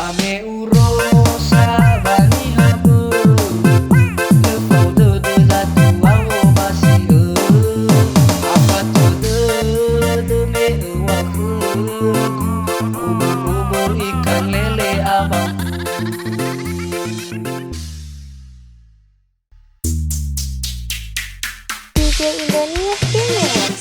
Ame urosa bani habe lefau de zatu awo masih apa de me waku ubur-ubur ikan lele abang. DJ Indonesia Females.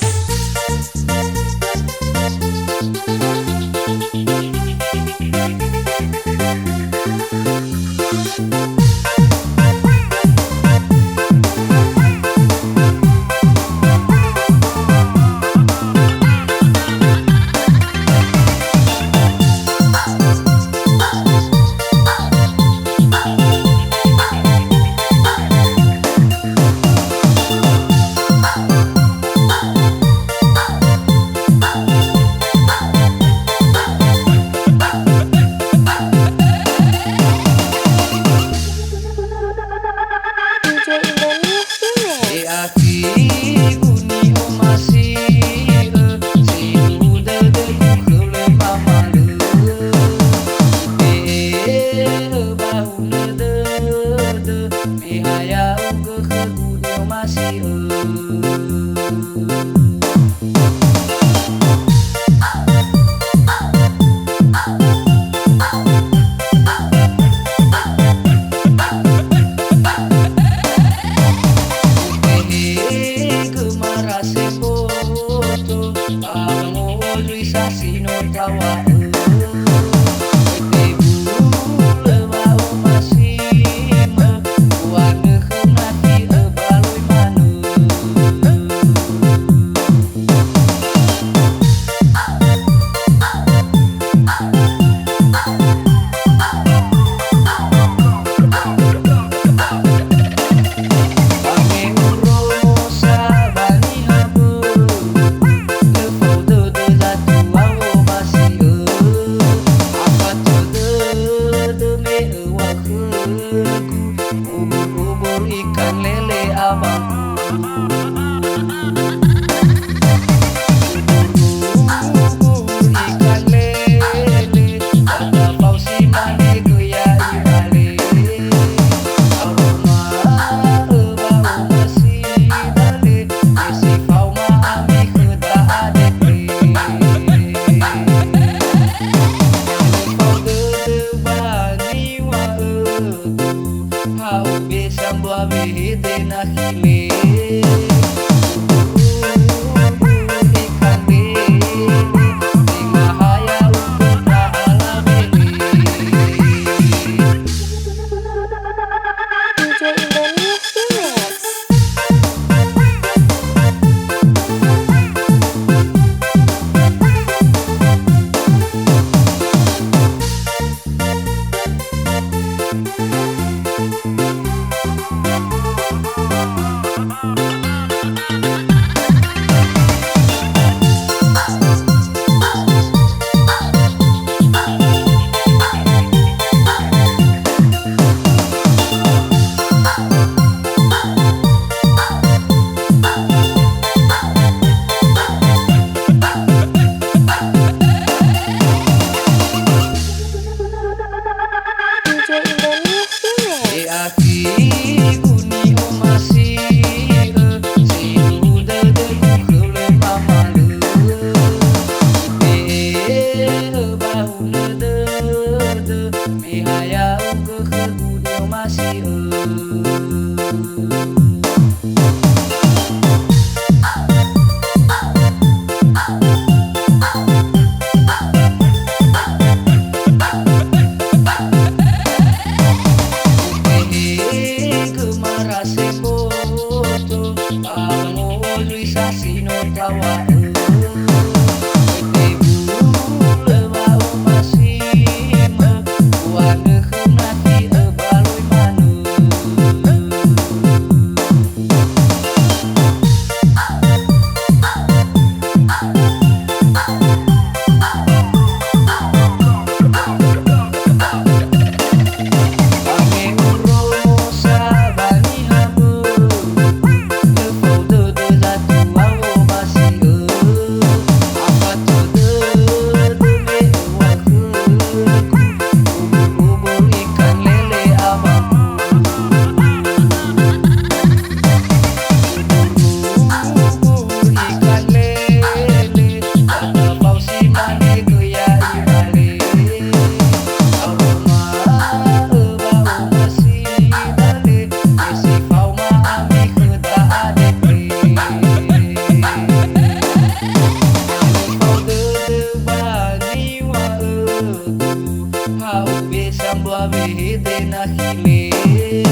haube sambua behede na hile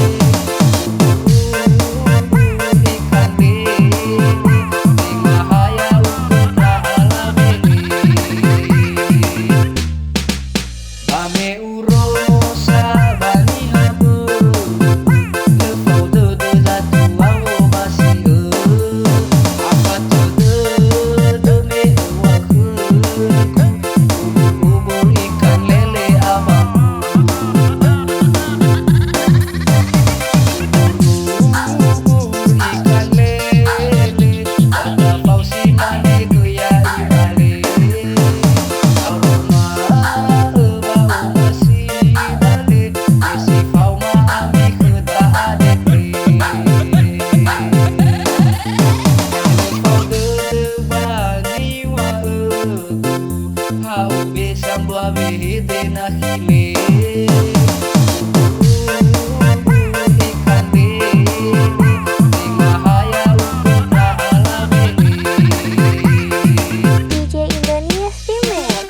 ikan lele tengah haya untuk na alamele bame urosa bani habu lefau de zatu awo masih apa de me waku ubur ikan lele abangku ikan lele ada pausi mane kuya ibale aroma bau masih dale isi pau ma ami keda adekre pau de bani wa haube sambua behede na hile ikan lele tengah haya untuk na alamele DJ Indonesia Remix.